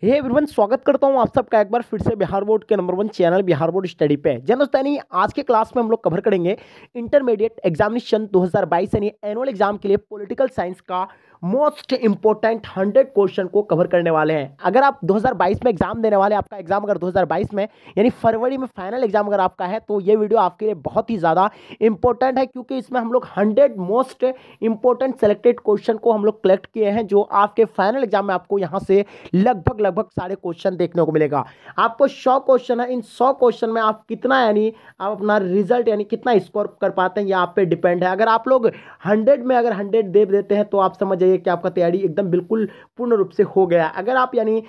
Hey everyone, स्वागत करता हूं आप सबका एक बार फिर से बिहार बोर्ड के number 1 channel Bihar board study पे। जनोस्तानी आज के क्लास में हम लोग कवर करेंगे इंटरमीडिएट एग्जामिनेशन 2022 यानी एनुअल एग्जाम के लिए पॉलिटिकल साइंस का मोस्ट इंपोर्टेंट 100 क्वेश्चन को कवर करने वाले हैं। अगर आप 2022 में एग्जाम देने वाले, आपका एग्जाम अगर 2022 में यानी फरवरी में फाइनल एग्जाम अगर आपका है, तो ये वीडियो आपके लिए बहुत ही ज़्यादा इंपॉर्टेंट है, क्योंकि इसमें हम लोग 100 मोस्ट इंपॉर्टेंट सेलेक्टेड क्वेश्चन को हम लोग कलेक्ट किए हैं, जो आपके फाइनल एग्जाम में आपको यहाँ से लगभग लगभग सारे क्वेश्चन देखने को मिलेगा। आपको 100 क्वेश्चन है, इन 100 क्वेश्चन में आप कितना यानी आप अपना रिजल्ट यानी कितना स्कोर कर पाते हैं, ये आप पे डिपेंड है। अगर आप लोग 100 में अगर 100 दे देते हैं, तो आप समझ जाइए कि आपका तैयारी एकदम बिल्कुल पूर्ण रूप से हो गया। अगर आप यानी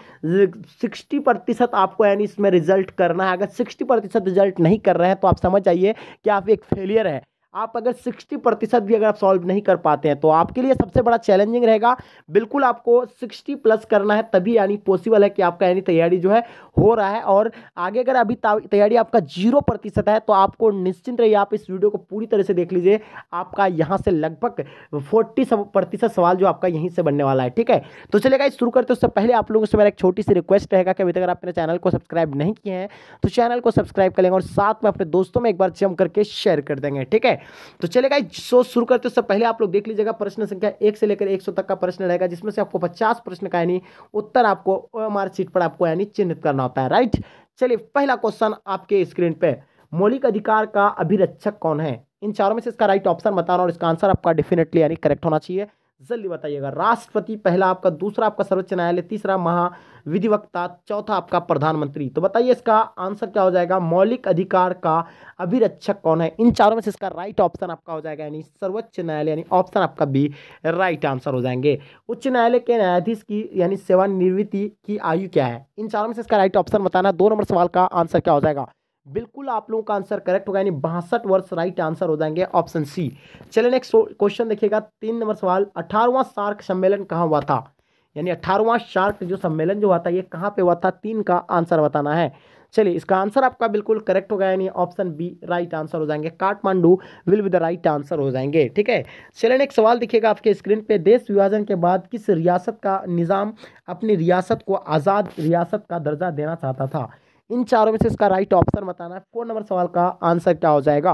60% आपको यानी इसमें रिजल्ट करना है, अगर 60% रिजल्ट नहीं कर रहे हैं, तो आप समझ जाइए कि आप एक फेलियर है। आप अगर 60% भी अगर आप सॉल्व नहीं कर पाते हैं, तो आपके लिए सबसे बड़ा चैलेंजिंग रहेगा। बिल्कुल आपको 60 प्लस करना है, तभी यानी पॉसिबल है कि आपका यानी तैयारी जो है हो रहा है। और आगे अगर अभी तैयारी आपका 0% है, तो आपको निश्चिंत रहिए, आप इस वीडियो को पूरी तरह से देख लीजिए। आपका यहाँ से लगभग 40% सवाल जो आपका यहीं से बनने वाला है। ठीक है, तो चलेगा इस शुरू करते उससे पहले आप लोगों से मेरा एक छोटी सी रिक्वेस्ट रहेगा कि अभी तक अगर आप मेरे चैनल को सब्सक्राइब नहीं किए हैं, तो चैनल को सब्सक्राइब कर लेंगे और साथ में अपने दोस्तों में एक बार जम करके शेयर कर देंगे। ठीक है, तो चलेगा शो शुरू करते उससे पहले आप लोग देख लीजिएगा, प्रश्न संख्या 1 से लेकर 100 तक का प्रश्न रहेगा, जिसमें से आपको 50 प्रश्न का यानी उत्तर आपको ओएमआर शीट पर आपको यानी चिन्हित करना होता है। राइट, चलिए पहला क्वेश्चन आपके स्क्रीन पे, मौलिक अधिकार का अभिरक्षक कौन है? इन चारों में से इसका राइट ऑप्शन बताना और इसका आंसर आपका डेफिनेटली यानी करेक्ट होना चाहिए। जल्दी बताइएगा। राष्ट्रपति पहला आपका, दूसरा आपका सर्वोच्च न्यायालय, तीसरा महाविधिवक्ता, चौथा आपका प्रधानमंत्री। तो बताइए इसका आंसर क्या हो जाएगा? मौलिक अधिकार का अभिरक्षक कौन है? इन चारों में से इसका राइट ऑप्शन आपका हो जाएगा यानी सर्वोच्च न्यायालय, यानी ऑप्शन आपका बी राइट आंसर हो जाएंगे। उच्च न्यायालय के न्यायाधीश की यानी सेवानिवृत्ति की आयु क्या है? इन चारों में से इसका राइट ऑप्शन बताना। 2 नंबर सवाल का आंसर क्या हो जाएगा? बिल्कुल आप लोगों का आंसर करेक्ट होगा, यानी 62 वर्ष राइट आंसर हो जाएंगे, ऑप्शन सी। चलिए नेक्स्ट क्वेश्चन देखिएगा, 3 नंबर सवाल, 18वां सार्क सम्मेलन कहाँ हुआ था? यानी 18वां सार्क जो सम्मेलन जो हुआ था, ये कहाँ पे हुआ था? 3 का आंसर बताना है। चलिए इसका आंसर आपका बिल्कुल करेक्ट होगा, यानी ऑप्शन बी राइट आंसर हो जाएंगे, Kathmandu will be the right answer हो जाएंगे। ठीक है, चलिए नेक्स्ट सवाल देखिएगा आपके स्क्रीन पे, देश विभाजन के बाद किस रियासत का निजाम अपनी रियासत को आज़ाद रियासत का दर्जा देना चाहता था? इन चारों में से इसका राइट ऑप्शन बताना है। 4 नंबर सवाल का आंसर क्या हो जाएगा?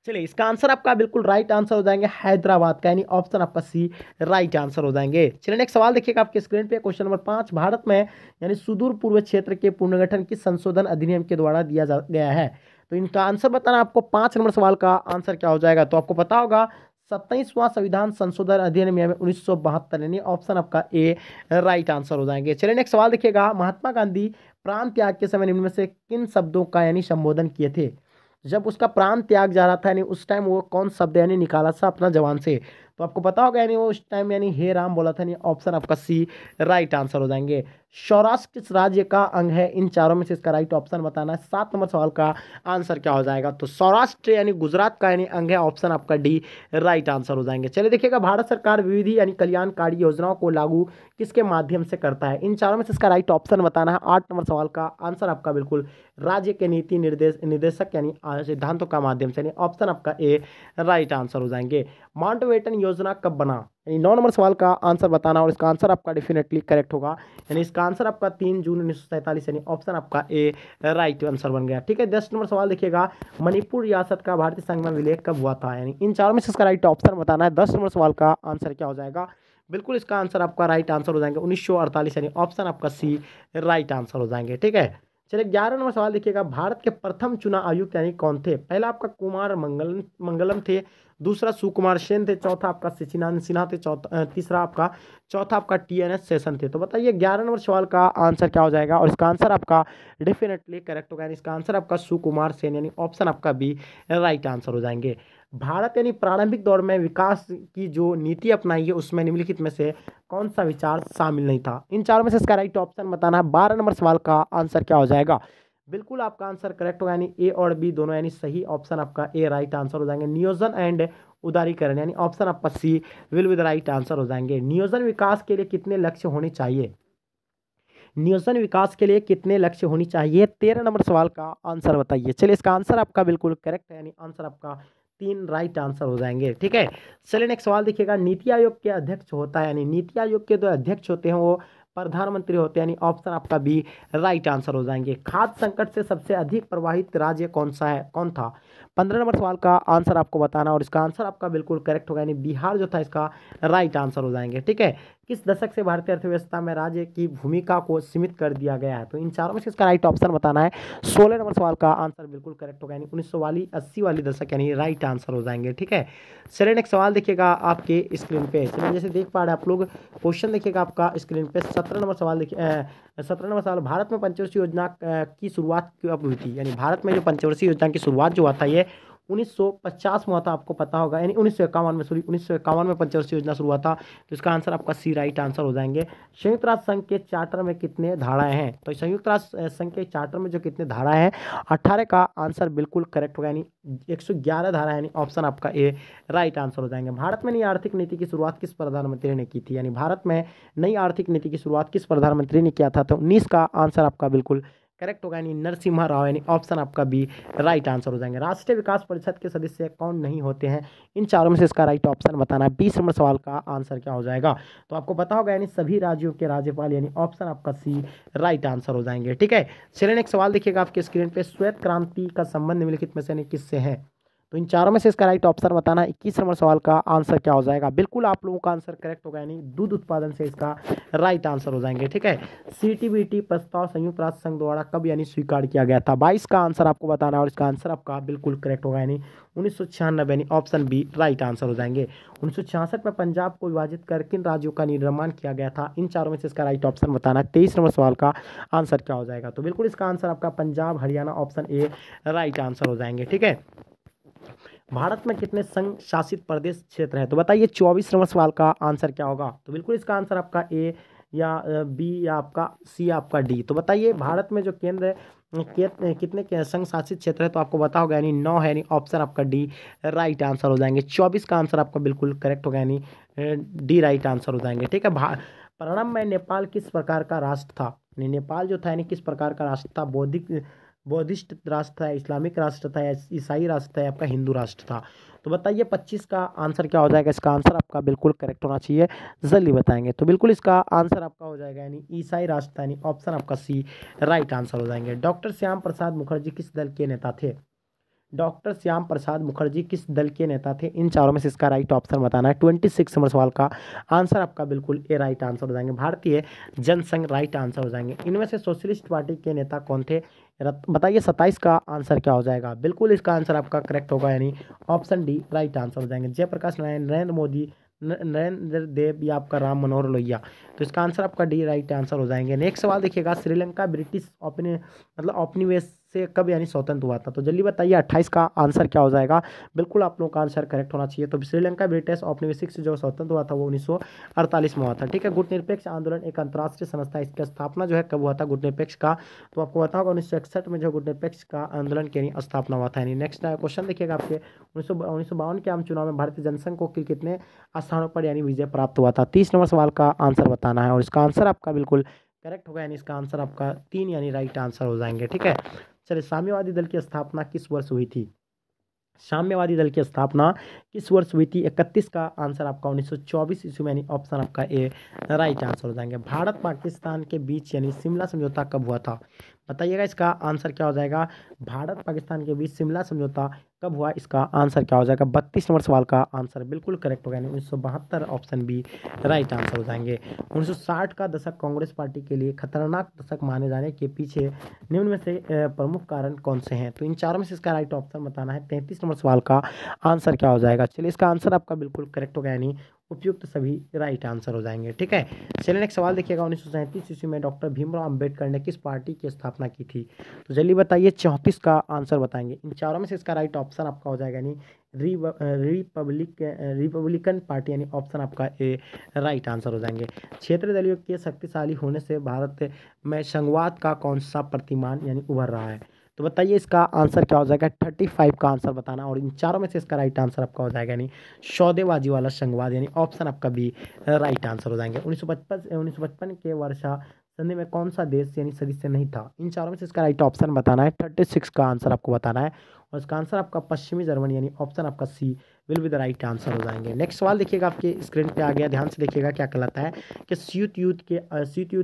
चलिए इसका आंसर आपका बिल्कुल राइट आंसर हो जाएंगे, हैदराबाद का, यानी ऑप्शन आपका सी राइट आंसर हो जाएंगे। चलिए नेक्स्ट सवाल देखिएगा आपके स्क्रीन पे, क्वेश्चन नंबर 5, भारत में यानी सुदूर पूर्व क्षेत्र के पुनर्गठन किस संशोधन अधिनियम के द्वारा दिया गया है? तो इनका आंसर बताना आपको। 5 नंबर सवाल का आंसर क्या हो जाएगा? तो आपको पता होगा 27वां संविधान संशोधन अधिनियम यानी 1972, यानी ऑप्शन आपका ए राइट आंसर हो जाएंगे। चलिए नेक्स्ट सवाल देखिएगा, महात्मा गांधी प्राण त्याग के समय निम्न में से किन शब्दों का यानी संबोधन किए थे? जब उसका प्राण त्याग जा रहा था, यानी उस टाइम वो कौन शब्द यानी निकाला था अपना जवान से? तो आपको पता होगा, यानी वो उस टाइम यानी हे राम बोला था, यानी ऑप्शन आपका सी राइट आंसर हो जाएंगे। सौराष्ट्र किस राज्य का अंग है? इन चारों में से इसका राइट ऑप्शन बताना है। 7 नंबर सवाल का आंसर क्या हो जाएगा? तो सौराष्ट्र यानी गुजरात का यानी अंग है, ऑप्शन आपका डी राइट आंसर हो जाएंगे। चलिए देखिएगा, भारत सरकार विविध यानी कल्याणकारी योजनाओं को लागू किसके माध्यम से करता है? इन चारों में से इसका राइट ऑप्शन बताना है। 8 नंबर सवाल का आंसर आपका बिल्कुल राज्य के नीति निर्देशक यानी सिद्धांतों का माध्यम से, यानी ऑप्शन आपका ए राइट आंसर हो जाएंगे। माउंटबेटन योजना कब बना? यानी 9 नंबर सवाल का आंसर बताना और इसका आंसर आपका डेफिनेटली करेक्ट होगा, यानी इसका आंसर आपका 3 जून 1947, यानी ऑप्शन आपका ए राइट आंसर बन गया। ठीक है, 10 नंबर सवाल देखिएगा, मणिपुर रियासत का भारतीय संघ में विलय कब हुआ था? यानी इन चारों में से इसका राइट ऑप्शन बताना है। 10 नंबर सवाल का आंसर क्या हो जाएगा? बिल्कुल इसका आंसर आपका राइट आंसर हो जाएंगे 1948, यानी ऑप्शन आपका सी राइट आंसर हो जाएंगे। ठीक है, चलिए 11 नंबर सवाल देखिएगा, भारत के प्रथम चुनाव आयुक्त यानी कौन थे? पहला आपका कुमार मंगलम थे, दूसरा सुकुमार सेन थे, चौथा आपका शशिकांत सिन्हा थे, चौथा आपका TNS सेशन थे। तो बताइए 11 नंबर सवाल का आंसर क्या हो जाएगा? और इसका आंसर आपका डेफिनेटली करेक्ट होगा, यानी इसका आंसर आपका सुकुमार सेन, यानी ऑप्शन आपका बी राइट आंसर हो जाएंगे। भारत यानी प्रारंभिक दौर में विकास की जो नीति अपनाई है, उसमें निम्नलिखित में से कौन सा विचार शामिल नहीं था? इन चारों में से इसका राइट ऑप्शन बताना है। 12 नंबर सवाल का आंसर क्या हो जाएगा? बिल्कुल आपका आंसर करेक्ट होगा, यानी ए और बी दोनों यानी सही, ऑप्शन आपका ए राइट आंसर हो जाएंगे। नियोजन एंड उदारीकरण यानी ऑप्शन आपका C will be the right answer हो जाएंगे। नियोजन विकास के लिए कितने लक्ष्य होने चाहिए? नियोजन विकास के लिए कितने लक्ष्य होनी चाहिए? 13 नंबर सवाल का आंसर बताइए। चलिए इसका आंसर आपका बिल्कुल करेक्ट है, यानी आंसर आपका 3 राइट आंसर हो जाएंगे। ठीक है, चलिए नेक्स्ट सवाल देखिएगा, नीति आयोग के अध्यक्ष होता है, यानी नीति आयोग के जो अध्यक्ष होते हैं वो प्रधानमंत्री होते हैं, यानी ऑप्शन आपका बी राइट आंसर हो जाएंगे। खाद्य संकट से सबसे अधिक प्रभावित राज्य कौन सा है, कौन था? 15 नंबर सवाल का आंसर आपको बताना और इसका आंसर आपका बिल्कुल करेक्ट होगा, यानी बिहार जो था इसका राइट आंसर हो जाएंगे। ठीक है, किस दशक से भारतीय अर्थव्यवस्था में राज्य की भूमिका को सीमित कर दिया गया है? तो इन चारों में से इसका राइट ऑप्शन बताना है। 16 नंबर सवाल का आंसर बिल्कुल करेक्ट होगा, यानी 1900 वाली 80 वाली दशक यानी राइट आंसर हो जाएंगे। ठीक है, चलिए नेक्स्ट सवाल देखिएगा आपके स्क्रीन पे। चलिए जैसे देख पा रहे हैं आप लोग, क्वेश्चन देखिएगा आपका स्क्रीन पे। 17 नंबर सवाल देखिए, 17 नंबर सवाल, भारत में पंचवर्षीय योजना की शुरुआत कब हुई थी? यानी भारत में जो पंचवर्षीय योजना की शुरुआत जो हुआ था ये 1950 में हुआ था, आपको पता होगा, यानी 1951 में, सॉरी 1951 में पंचवर्षीय योजना शुरू हुआ था। तो इसका आंसर आपका सी राइट आंसर हो जाएंगे। संयुक्त राष्ट्र संघ के चार्टर में कितने धाराएं हैं? तो संयुक्त राष्ट्र संघ के चार्टर में जो कितने धाराएं हैं, 18 का आंसर बिल्कुल करेक्ट होगा, यानी 111 धारा, यानी ऑप्शन आपका ए राइट आंसर हो जाएंगे। भारत में नई आर्थिक नीति की शुरुआत किस प्रधानमंत्री ने की थी? यानी भारत में नई आर्थिक नीति की शुरुआत किस प्रधानमंत्री ने किया था? तो 19 का आंसर आपका बिल्कुल करेक्ट होगा, यानी नरसिम्हा राव, यानी ऑप्शन आपका बी राइट आंसर हो जाएंगे। राष्ट्रीय विकास परिषद के सदस्य कौन नहीं होते हैं? इन चारों में से इसका राइट ऑप्शन बताना है। 20 नंबर सवाल का आंसर क्या हो जाएगा? तो आपको पता होगा, यानी सभी राज्यों के राज्यपाल, यानी ऑप्शन आपका सी राइट आंसर हो जाएंगे। ठीक है, चलिए एक सवाल देखिएगा आपके स्क्रीन पे। श्वेत क्रांति का संबंध निम्नलिखित में से किससे है? तो इन चारों में से इसका राइट ऑप्शन बताना। 21 नंबर सवाल का आंसर क्या हो जाएगा? बिल्कुल आप लोगों का आंसर करेक्ट होगा, यानी दूध उत्पादन से इसका राइट आंसर हो जाएंगे। ठीक है, सीटीबीटी प्रस्ताव संयुक्त राष्ट्र संघ द्वारा कब यानी स्वीकार किया गया था? 22 का आंसर आपको बताना है और इसका आंसर आपका बिल्कुल करेक्ट होगा, यानी 1996, यानी ऑप्शन बी राइट आंसर हो जाएंगे। 1966 में पंजाब को विभाजित कर किन राज्यों का निर्माण किया गया था? इन चारों में से इसका राइट ऑप्शन बताना है। 23 नंबर सवाल का आंसर क्या हो जाएगा? तो बिल्कुल इसका आंसर आपका Punjab Haryana, option A right answer हो जाएंगे। ठीक है, भारत में कितने संघ शासित प्रदेश क्षेत्र है? तो बताइए 24 नंबर सवाल का आंसर क्या होगा? तो बिल्कुल इसका आंसर आपका ए या बी या आपका सी आपका डी। तो बताइए भारत में जो केंद्र कितने संघ शासित क्षेत्र है? तो आपको पता होगा, यानी 9 है, यानी ऑप्शन आपका डी राइट आंसर हो जाएंगे। 24 का आंसर आपका बिल्कुल करेक्ट होगा, यानी डी राइट आंसर हो जाएंगे। ठीक है, प्रारंभ में नेपाल किस प्रकार का राष्ट्र था? यानी नेपाल जो था, यानी किस प्रकार का राष्ट्र था? बौद्धिस्ट राष्ट्र था, इस्लामिक राष्ट्र था, या ईसाई राष्ट्र था, या आपका हिंदू राष्ट्र था? तो बताइए 25 का आंसर क्या हो जाएगा? इसका आंसर आपका बिल्कुल करेक्ट होना चाहिए, जल्दी बताएंगे। तो बिल्कुल इसका आंसर आपका हो जाएगा, यानी ईसाई राष्ट्र था, यानी ऑप्शन आपका सी राइट आंसर हो जाएंगे। डॉक्टर श्याम प्रसाद मुखर्जी किस दल के नेता थे? डॉक्टर श्याम प्रसाद मुखर्जी किस दल के नेता थे? इन चारों में से इसका राइट ऑप्शन बताना है। 26 नंबर सवाल का आंसर आपका बिल्कुल ए राइट आंसर हो जाएंगे। भारतीय जनसंघ राइट आंसर हो जाएंगे। इनमें से सोशलिस्ट पार्टी के नेता कौन थे? बताइए 27 का आंसर क्या हो जाएगा? बिल्कुल इसका आंसर आपका करेक्ट होगा, यानी ऑप्शन डी राइट आंसर हो जाएंगे। जयप्रकाश नारायण, नरेंद्र मोदी, नरेंद्र देव, या आपका राम मनोहर लोहिया। तो इसका आंसर आपका डी राइट आंसर हो जाएंगे। नेक्स्ट सवाल देखिएगा, श्रीलंका ब्रिटिश औपनिवेश से कब यानी स्वतंत्र हुआ था? तो जल्दी बताइए 28 का आंसर क्या हो जाएगा? बिल्कुल आप लोगों का आंसर करेक्ट होना चाहिए। तो श्रीलंका ब्रिटिश औपनिवेशिक से जो स्वतंत्र हुआ था वो 1948 में हुआ था। ठीक है, गुटनिरपेक्ष आंदोलन एक अंतर्राष्ट्रीय संस्था, इसकी स्थापना जो है कब हुआ था गुटनिरपेक्ष का? तो आपको पता होगा 1961 में जो गुटनिरपेक्ष का आंदोलन की स्थापना हुआ था। यानी नेक्स्ट क्वेश्चन देखिएगा आपके 1952 के आम चुनाव में भारतीय जनसंघ को कितने स्थानों पर यानी विजय प्राप्त हुआ था? 30 नंबर सवाल का आंसर बताना है और इसका आंसर आपका बिल्कुल करेक्ट होगा, यानी इसका आंसर आपका 3 यानी राइट आंसर हो जाएंगे। ठीक है, चलिए साम्यवादी दल की स्थापना किस वर्ष हुई थी? साम्यवादी दल की स्थापना किस वर्ष हुई थी? 31 का आंसर आपका 1924 ईस्वी में, यानी ऑप्शन आपका ए राइट आंसर हो जाएंगे। भारत पाकिस्तान के बीच यानी शिमला समझौता कब हुआ था? बताइएगा इसका आंसर क्या हो जाएगा? भारत पाकिस्तान के बीच शिमला समझौता कब हुआ? इसका आंसर क्या हो जाएगा? 32 नंबर सवाल का आंसर बिल्कुल करेक्ट होगा, यानी 1972 ऑप्शन बी राइट आंसर हो जाएंगे। 1960 का दशक कांग्रेस पार्टी के लिए खतरनाक दशक माने जाने के पीछे निम्न में से प्रमुख कारण कौन से हैं? तो इन चारों में से इसका राइट ऑप्शन बताना है। 33 नंबर सवाल का आंसर क्या हो जाएगा? चलिए इसका आंसर आपका बिल्कुल करेक्ट होगा, यानी उपयुक्त सभी राइट आंसर हो जाएंगे। ठीक है, चलिए नेक्स्ट सवाल देखिएगा। 1937 ईस्वी में डॉक्टर भीमराव अंबेडकर ने किस पार्टी की स्थापना की थी? तो जल्दी बताइए 34 का आंसर बताएंगे। इन चारों में से इसका राइट ऑप्शन आपका हो जाएगा, यानी रिपब्लिकन पार्टी, यानी ऑप्शन आपका ए राइट आंसर हो जाएंगे। क्षेत्रीय दलों के शक्तिशाली होने से भारत में संघवाद का कौन सा प्रतिमान यानी उभर रहा है? तो बताइए इसका आंसर क्या हो जाएगा? 35 का आंसर बताना और इन चारों में से इसका राइट आंसर आपका हो जाएगा, यानी सौदेबाजी वाला संघवाद, यानी ऑप्शन आपका भी राइट आंसर हो जाएंगे। 1955 के वर्षा संधि में कौन सा देश यानी सदस्य नहीं था? इन चारों में से इसका राइट ऑप्शन बताना है। 36 का आंसर आपको बताना है और इसका आंसर आपका पश्चिमी जर्मनी यानी ऑप्शन आपका C will be the right answer हो जाएंगे। नेक्स्ट सवाल देखिएगा, आपके स्क्रीन पे आ गया, ध्यान से देखिएगा क्या कहलाता है कि शीत युद्ध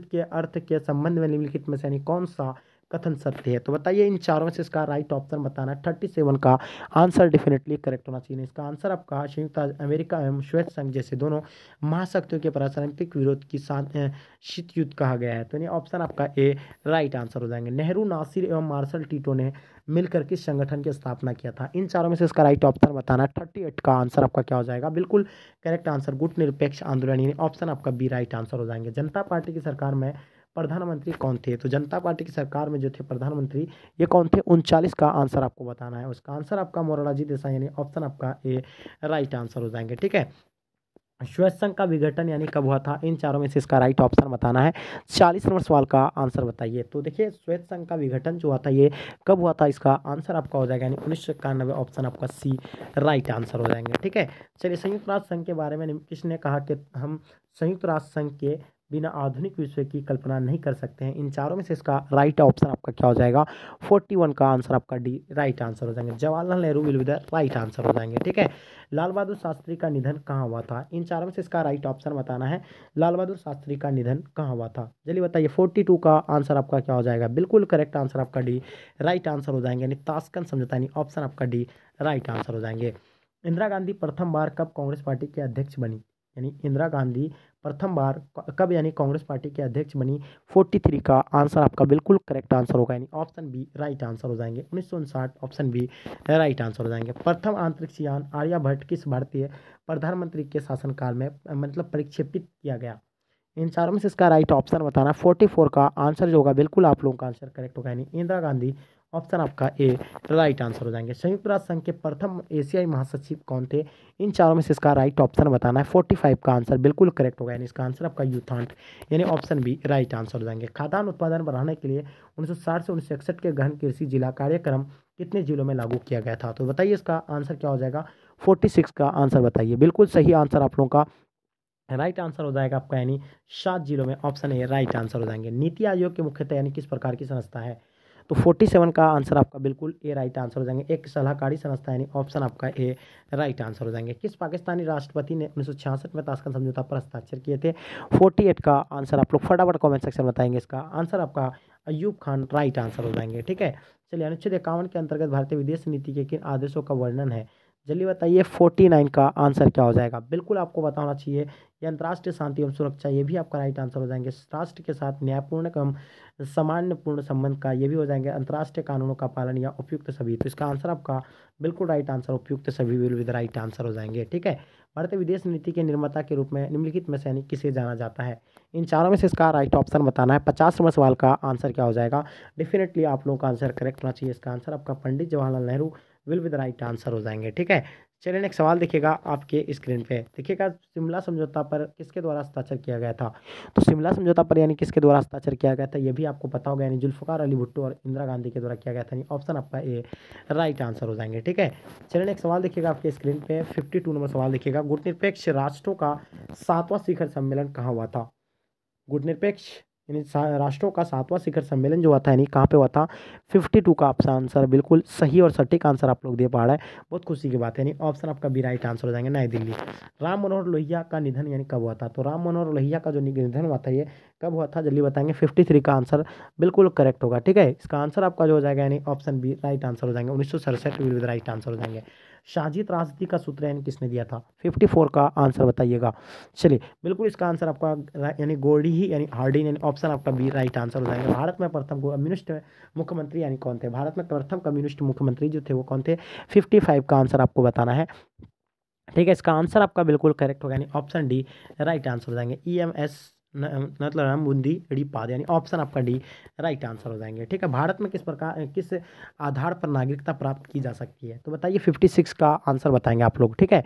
के अर्थ के संबंध में निम्नलिखित में से यानी कौन सा कथन सत्य है? तो बताइए इन चारों में से इसका राइट ऑप्शन बताना है। 37 का आंसर डेफिनेटली करेक्ट होना चाहिए। इसका आंसर आपका संयुक्त अमेरिका एवं श्वेत संघ जैसे दोनों महाशक्तियों के पारस्परिक विरोध की शीत युद्ध कहा गया है। तो यानी ऑप्शन आपका ए राइट आंसर हो जाएंगे। नेहरू, नासिर एवं मार्शल टीटो ने मिलकर किस संगठन की स्थापना किया था? इन चारों में से इसका राइट ऑप्शन बताना है। 38 का आंसर आपका क्या हो जाएगा? बिल्कुल करेक्ट आंसर गुट निरपेक्ष आंदोलन यानी ऑप्शन आपका बी राइट आंसर हो जाएंगे। जनता पार्टी की सरकार में प्रधानमंत्री कौन थे? तो जनता पार्टी की सरकार में जो थे प्रधानमंत्री ये कौन थे? 39 का आंसर आपको बताना है। उसका आंसर आपका मोरारजी देसाई यानी ऑप्शन आपका ए राइट आंसर हो जाएंगे। ठीक है, श्वेत संघ का विघटन यानी कब हुआ था? इन चारों में से इसका राइट ऑप्शन बताना है। 40 नंबर सवाल का आंसर बताइए। तो देखिए श्वेत संघ का विघटन जो हुआ था ये कब हुआ था? इसका आंसर आपका हो जाएगा यानी 1991, ऑप्शन आपका सी राइट आंसर हो जाएंगे। ठीक है, चलिए संयुक्त राष्ट्र संघ के बारे में किसने कहा कि हम संयुक्त राष्ट्र संघ के बिना आधुनिक विश्व की कल्पना नहीं कर सकते हैं? इन चारों में से इसका राइट ऑप्शन आपका क्या हो जाएगा? 41 का आंसर आपका डी राइट आंसर हो जाएंगे। Jawaharlal Nehru will be the right answer हो जाएंगे। ठीक है, लाल बहादुर शास्त्री का निधन कहाँ हुआ था? इन चारों में से इसका राइट ऑप्शन बताना है। लाल बहादुर शास्त्री का निधन कहाँ हुआ था? जल्दी बताइए। 42 का आंसर आपका क्या हो जाएगा? बिल्कुल करेक्ट आंसर आपका डी राइट आंसर हो जाएंगे यानी ताशकंद समझौता यानी ऑप्शन आपका डी राइट आंसर हो जाएंगे। इंदिरा गांधी प्रथम बार कब कांग्रेस पार्टी के अध्यक्ष बनी? यानी इंदिरा गांधी प्रथम बार कब यानी कांग्रेस पार्टी के अध्यक्ष बनी? 43 का आंसर आपका बिल्कुल करेक्ट आंसर होगा यानी ऑप्शन बी राइट आंसर हो जाएंगे। 1959 ऑप्शन बी राइट आंसर हो जाएंगे। प्रथम अंतरिक्ष यान आर्यभट्ट किस भारतीय प्रधानमंत्री के शासनकाल में मतलब प्रक्षेपित किया गया? इन चारों में से इसका राइट ऑप्शन बताना। 44 का आंसर जो होगा बिल्कुल आप लोगों का आंसर करेक्ट होगा यानी इंदिरा गांधी, ऑप्शन आपका ए राइट आंसर हो जाएंगे। संयुक्त राष्ट्र संघ के प्रथम एशियाई महासचिव कौन थे? इन चारों में से इसका राइट ऑप्शन बताना है। 45 का आंसर बिल्कुल करेक्ट होगा यानी इसका आंसर आपका यूथांट यानी ऑप्शन बी राइट आंसर हो जाएंगे। खाद्यान्न उत्पादन बढ़ाने के लिए 1960 से 1961 के गहन कृषि जिला कार्यक्रम कितने जिलों में लागू किया गया था? तो बताइए इसका आंसर क्या हो जाएगा? 46 का आंसर बताइए। बिल्कुल सही आंसर आप लोगों का राइट आंसर हो जाएगा आपका यानी 7 जिलों में, ऑप्शन ए राइट आंसर हो जाएंगे। नीति आयोग के मुख्यतः यानी किस प्रकार की संस्था है? तो 47 का आंसर आपका बिल्कुल ए राइट आंसर हो जाएंगे। एक सलाहकारी संस्था यानी ऑप्शन आपका ए राइट आंसर हो जाएंगे। किस पाकिस्तानी राष्ट्रपति ने 1966 में ताशकंद समझौता पर हस्ताक्षर किए थे? 48 का आंसर आप लोग फटाफट कमेंट सेक्शन में बताएंगे। इसका आंसर आपका अयूब खान राइट आंसर हो जाएंगे। ठीक है, चलिए अनुच्छेद 51 के अंतर्गत भारतीय विदेश नीति के किन आदेशों का वर्णन है? जल्दी बताइए। 49 का आंसर क्या हो जाएगा? बिल्कुल आपको बताना चाहिए ये अंतर्राष्ट्रीय शांति एवं सुरक्षा, ये भी आपका राइट आंसर हो जाएंगे। राष्ट्र के साथ न्यायपूर्ण एवं सामान्यपूर्ण संबंध का, ये भी हो जाएंगे। अंतर्राष्ट्रीय कानूनों का पालन या उपयुक्त सभी, तो इसका आंसर आपका बिल्कुल राइट आंसर उपयुक्त सभी विल विद राइट आंसर हो जाएंगे। ठीक है, भारतीय विदेश नीति के निर्माता के रूप में निम्नलिखित में से यानी किसे जाना जाता है? इन चारों में से इसका राइट ऑप्शन बताना है। 50 नंबर सवाल का आंसर क्या हो जाएगा? डेफिनेटली आप लोगों का आंसर करेक्ट होना चाहिए। इसका आंसर आपका Pandit Jawaharlal Nehru will with right answer हो जाएंगे। ठीक है, चलिए नेक्स्ट सवाल देखिएगा आपके स्क्रीन पे। देखिएगा शिमला समझौता पर किसके द्वारा हस्ताक्षर किया गया था? तो शिमला समझौता पर यानी किसके द्वारा हस्ताक्षर किया गया था ये भी आपको पता होगा यानी जुल्फकार अली भुट्टो और इंदिरा गांधी के द्वारा किया गया था। ऑप्शन आपका ए राइट आंसर हो जाएंगे। ठीक है, चलिए नेक्स्ट सवाल देखिएगा आपके स्क्रीन पे। 52 नंबर सवाल देखिएगा। गुटनिरपेक्ष राष्ट्रों का 7वां शिखर सम्मेलन कहाँ हुआ था? गुटनिरपेक्ष यानी राष्ट्रों का 7वां शिखर सम्मेलन जो हुआ था यानी कहाँ पे हुआ था? 52 का आपका आंसर बिल्कुल सही और सटीक आंसर आप लोग दे पा रहे हैं, बहुत खुशी की बात है यानी ऑप्शन आपका बी राइट आंसर हो जाएंगे। नई दिल्ली। राम मनोहर लोहिया का निधन यानी कब हुआ था? तो राम मनोहर लोहिया का जो निधन हुआ था ये कब हुआ था? जल्दी बताएंगे। 53 का आंसर बिल्कुल करेक्ट होगा। ठीक है, इसका आंसर आपका जो हो जाएगा यानी ऑप्शन बी राइट आंसर हो जाएंगे। 1967 विल बी राइट आंसर हो जाएंगे। शाहजीत राजनीति का सूत्र यानी किसने दिया था? 54 का आंसर बताइएगा। चलिए बिल्कुल इसका आंसर आपका यानी गोल्डी ही यानी हार्डिन यानी ऑप्शन आपका बी राइट आंसर हो जाएगा। भारत में प्रथम कम्युनिस्ट मुख्यमंत्री यानी कौन थे? भारत में प्रथम कम्युनिस्ट मुख्यमंत्री जो थे वो कौन थे? 55 का आंसर आपको बताना है। ठीक है, इसका आंसर आपका बिल्कुल करेक्ट होगा यानी ऑप्शन डी राइट आंसर हो जाएंगे। EMS मतलब राम बूंदी रीपाद यानी ऑप्शन आपका डी राइट आंसर हो जाएंगे। ठीक है, भारत में किस आधार पर नागरिकता प्राप्त की जा सकती है? तो बताइए। 56 का आंसर बताएंगे आप लोग। ठीक है,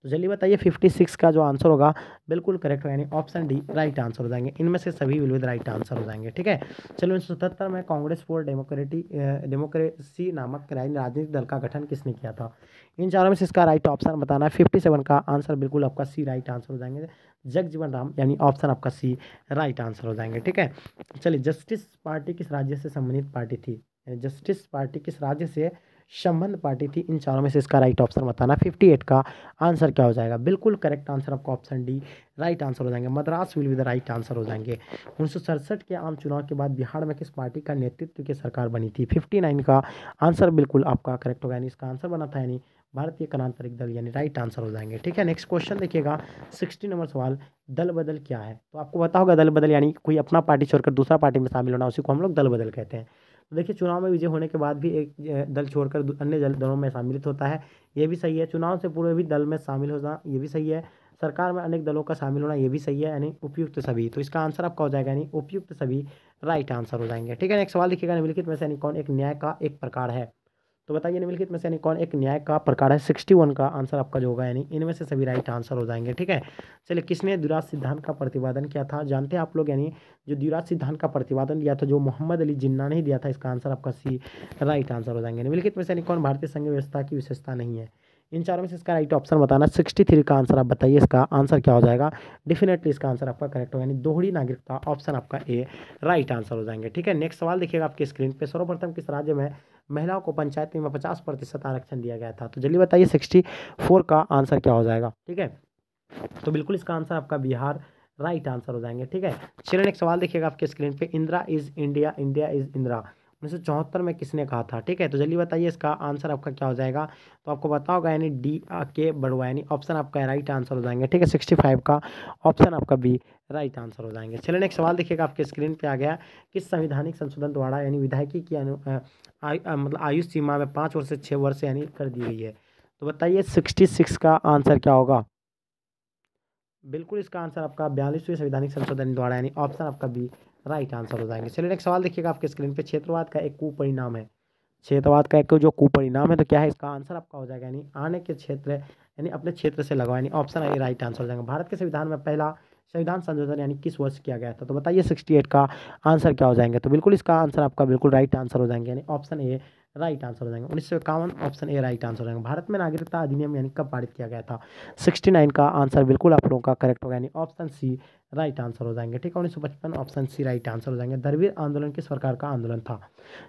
तो चलिए बताइए 56 का जो आंसर होगा बिल्कुल करेक्ट होगा यानी ऑप्शन डी राइट आंसर हो जाएंगे। इनमें से सभी विल विद राइट आंसर हो जाएंगे। ठीक है, चलो 1977 में कांग्रेस फॉर डेमोक्रेसी नामक राजनीतिक दल का गठन किसने किया था? इन चारों में से इसका राइट ऑप्शन बताना है। 57 का आंसर बिल्कुल आपका सी राइट आंसर हो जाएंगे। जगजीवन राम यानी ऑप्शन आपका सी राइट आंसर हो जाएंगे। ठीक है, चलिए जस्टिस पार्टी किस राज्य से संबंधित पार्टी थी, जस्टिस पार्टी किस राज्य से संबंध पार्टी थी, इन चारों में से इसका राइट ऑप्शन बताना। 58 का आंसर क्या हो जाएगा, बिल्कुल करेक्ट आंसर आपका ऑप्शन डी राइट आंसर हो जाएंगे। Madras will be the right answer हो जाएंगे। 1967 के आम चुनाव के बाद बिहार में किस पार्टी का नेतृत्व की सरकार बनी थी, 59 का आंसर बिल्कुल आपका करेक्ट होगा, यानी इसका आंसर बना था यानी भारतीय क्रांतिकारी दल, यानी राइट आंसर हो जाएंगे। ठीक है, नेक्स्ट क्वेश्चन देखिएगा 60 नंबर सवाल, दल बदल क्या है। तो आपको पता होगा दल बदल यानी कोई अपना पार्टी छोड़कर दूसरा पार्टी में शामिल होना, उसी को हम लोग दल बदल कहते हैं। तो देखिए चुनाव में विजय होने के बाद भी एक दल छोड़कर अन्य दलों में सम्मिलित होता है, ये भी सही है। चुनाव से पूर्व भी दल में शामिल होना, ये भी सही है। सरकार में अनेक दलों का शामिल होना, ये भी सही है, यानी उपयुक्त सभी। तो इसका आंसर आपका हो जाएगा यानी उपयुक्त सभी राइट आंसर हो जाएंगे। ठीक है, नेक्स्ट सवाल देखिएगा, निम्नलिखित में से यानी कौन एक न्याय का एक प्रकार है। तो बताइए निम्नलिखित में से यानी कौन एक न्याय का प्रकार है। 61 का आंसर आपका जो होगा यानी इनमें से सभी राइट आंसर हो जाएंगे। ठीक है, चलिए किसने द्विराज सिद्धांत का प्रतिपादन किया था, जानते हैं आप लोग, यानी जो द्विराज सिद्धांत का प्रतिपादन दिया था जो मोहम्मद अली जिन्ना ने ही दिया था, इसका आंसर आपका सी राइट आंसर हो जाएंगे। निम्नलिखित में से यानी कौन भारतीय संघ व्यवस्था की विशेषता नहीं है, इन चारों में से इसका राइट ऑप्शन बताना। 63 का आंसर आप बताइए, इसका आंसर क्या हो जाएगा। डेफिनेटली इसका आंसर आपका करेक्ट होगा, यानी दोहरी नागरिकता, ऑप्शन आपका ए राइट आंसर हो जाएंगे। ठीक है, नेक्स्ट सवाल देखिएगा आपके स्क्रीन पे, सर्वप्रथम किस राज्य में महिलाओं को पंचायत में 50% आरक्षण दिया गया था। तो जल्दी बताइए 64 का आंसर क्या हो जाएगा। ठीक है, तो बिल्कुल इसका आंसर आपका बिहार राइट आंसर हो जाएंगे। ठीक है, चलिए नेक्स्ट सवाल देखिएगा आपके स्क्रीन पे, Indira is India, India is Indira 1974 में किसने कहा था। ठीक है, तो जल्दी बताइए इसका आंसर आपका क्या हो जाएगा। तो आपको पता होगा यानी डी के बड़ुआ, यानी ऑप्शन आपका राइट आंसर हो जाएंगे। ठीक है, 65 का ऑप्शन आपका बी राइट आंसर हो जाएंगे। चलिए नेक्स्ट सवाल देखिएगा आपके स्क्रीन पे आ गया, किस संवैधानिक संशोधन द्वारा यानी विधायकी की मतलब आयु सीमा में 5 वर्ष से 6 वर्ष यानी कर दी गई है। तो बताइए 66 का आंसर क्या होगा। बिल्कुल इसका आंसर आपका 42वें संवैधानिक संशोधन द्वारा यानी ऑप्शन आपका बी राइट आंसर हो जाएंगे। चलिए नेक्स्ट सवाल देखिएगा आपके स्क्रीन पे, क्षेत्रवाद का एक कुपरिणाम है, क्षेत्रवाद का एक जो कुपरिणाम है तो क्या है, इसका आंसर आपका हो जाएगा यानी आने के क्षेत्र यानी अपने क्षेत्र से लगाओ, यानी ऑप्शन ए राइट आंसर हो जाएगा। भारत के संविधान में पहला संविधान संशोधन यानी किस वर्ष किया गया था। तो बताइए 68 का आंसर क्या हो जाएंगे। तो बिल्कुल इसका आंसर आपका बिल्कुल राइट आंसर हो जाएंगे, यानी ऑप्शन ए राइट आंसर हो जाएंगे। 1951 ऑप्शन ए राइट आंसर हो जाएगा। भारत में नागरिकता अधिनियम यानी कब पारित किया गया था। 69 का आंसर बिल्कुल आप लोगों का करेक्ट होगा, यानी ऑप्शन सी राइट आंसर हो जाएंगे। ठीक है, 1955 ऑप्शन सी राइट आंसर हो जाएंगे। दरवीर आंदोलन किस प्रकार का आंदोलन था।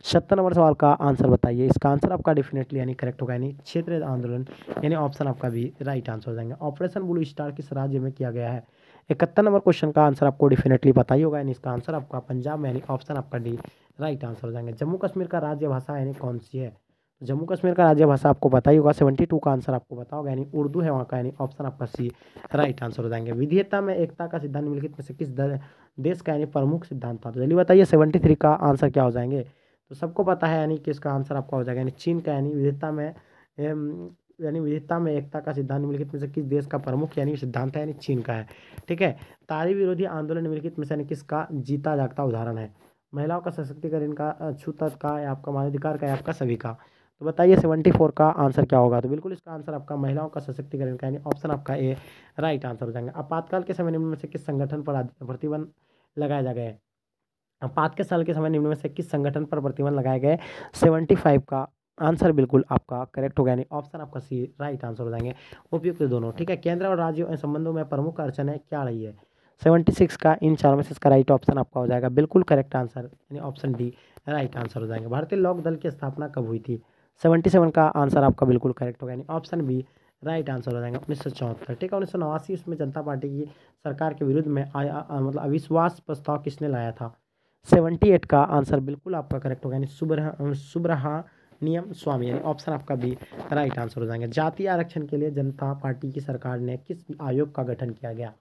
70 नंबर सवाल का आंसर बताइए, इसका आंसर आपका डेफिनेटली यानी करेक्ट होगा, यानी क्षेत्रीय आंदोलन, यानी ऑप्शन आपका भी राइट आंसर हो जाएंगे। ऑपरेशन ब्लू स्टार किस राज्य में किया गया है। 71 नंबर क्वेश्चन का आंसर आपको डेफिनेटली पता ही होगा, यानी इसका आंसर आपका पंजाब में, यानी ऑप्शन आपका डी राइट आंसर हो जाएंगे। जम्मू कश्मीर का राज्य भाषा यानी कौन सी है। तो जम्मू कश्मीर का राज्य भाषा आपको पता ही होगा, 72 का आंसर आपको पता होगा, यानी उर्दू है वहाँ का, यानी ऑप्शन आपका सी राइट आंसर हो जाएंगे। विधेयता में एकता का सिद्धांत निम्नलिखित में से किस देश का यानी प्रमुख सिद्धांत था। तो जल्दी बताइए 73 का आंसर क्या हो जाएंगे। तो सबको पता है यानी कि इसका आंसर आपका हो जाएगा यानी चीन का, यानी विधेयता में यानी विविधता में एकता का सिद्धांत निम्नलिखित में से किस देश का प्रमुख यानी सिद्धांत है, यानी चीन का है। ठीक है, तारी विरोधी आंदोलन निम्नलिखित में से यानी किसका जीता जागता उदाहरण है। महिलाओं का सशक्तिकरण का, छूतक का, या आपका मानवाधिकार का, या आपका सभी का। तो बताइए 74 का आंसर क्या होगा। तो बिल्कुल इसका आंसर आपका महिलाओं का सशक्तिकरण का, यानी ऑप्शन आपका ए राइट आंसर हो जाएंगे। आपातकाल के समय निम्न में से किस संगठन पर प्रतिबंध लगाए जा गए। आपात के साल के समय निम्न में से किस संगठन पर प्रतिबंध लगाए गए। 75 का आंसर बिल्कुल आपका करेक्ट होगा, यानी ऑप्शन आपका सी राइट आंसर हो जाएंगे। उपयुक्त दोनों। ठीक है, केंद्र और राज्यों संबंधों में प्रमुख अड़चन क्या रही है। 76 का इन चारों में से इसका राइट ऑप्शन आपका हो जाएगा, बिल्कुल करेक्ट आंसर, यानी ऑप्शन डी राइट आंसर हो जाएंगे। भारतीय लोक दल की स्थापना कब हुई थी। 77 का आंसर आपका बिल्कुल करेक्ट होगा, यानी ऑप्शन बी राइट आंसर हो जाएगा। 1974। ठीक है, 1989 उसमें जनता पार्टी की सरकार के विरुद्ध में मतलब अविश्वास प्रस्ताव किसने लाया था। 78 का आंसर बिल्कुल आपका करेक्ट होगा, यानी सुब्रहानियम स्वामी, यानी ऑप्शन आपका भी राइट आंसर हो जाएंगे। जातीय आरक्षण के लिए जनता पार्टी की सरकार ने किस आयोग का गठन किया गया।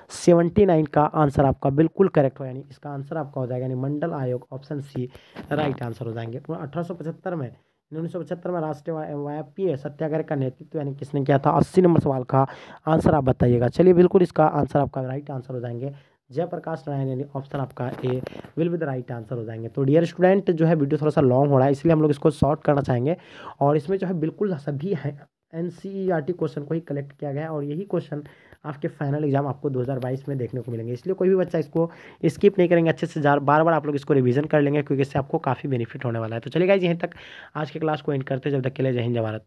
79 का आंसर आपका बिल्कुल करेक्ट हो, यानी इसका आंसर आपका हो जाएगा, यानी मंडल आयोग, ऑप्शन सी राइट आंसर हो जाएंगे। 1875 में 1975 में राष्ट्रीय व्यापी सत्याग्रह का नेतृत्व यानी किसने किया था। 80 नंबर सवाल का आंसर आप बताइएगा। चलिए बिल्कुल इसका आंसर आपका राइट आंसर हो जाएंगे, जयप्रकाश नारायण, यानी ऑप्शन आपका A will be the right answer हो जाएंगे। तो डियर स्टूडेंट, जो है वीडियो थोड़ा सा लॉन्ग हो रहा है, इसलिए हम लोग इसको शॉर्ट करना चाहेंगे, और इसमें जो है बिल्कुल सभी है एनसीईआरटी क्वेश्चन को ही कलेक्ट किया गया है, और यही क्वेश्चन आपके फाइनल एग्जाम आपको 2022 में देखने को मिलेंगे। इसलिए कोई भी बच्चा इसको स्किप नहीं करेंगे, अच्छे से बार बार आप लोग इसको रिवीजन कर लेंगे, क्योंकि इससे आपको काफ़ी बेनिफिट होने वाला है। तो चलिए गाइस, यहीं तक आज के क्लास को एंड करते हैं। जब तक के लिए जय हिंद जय भारत।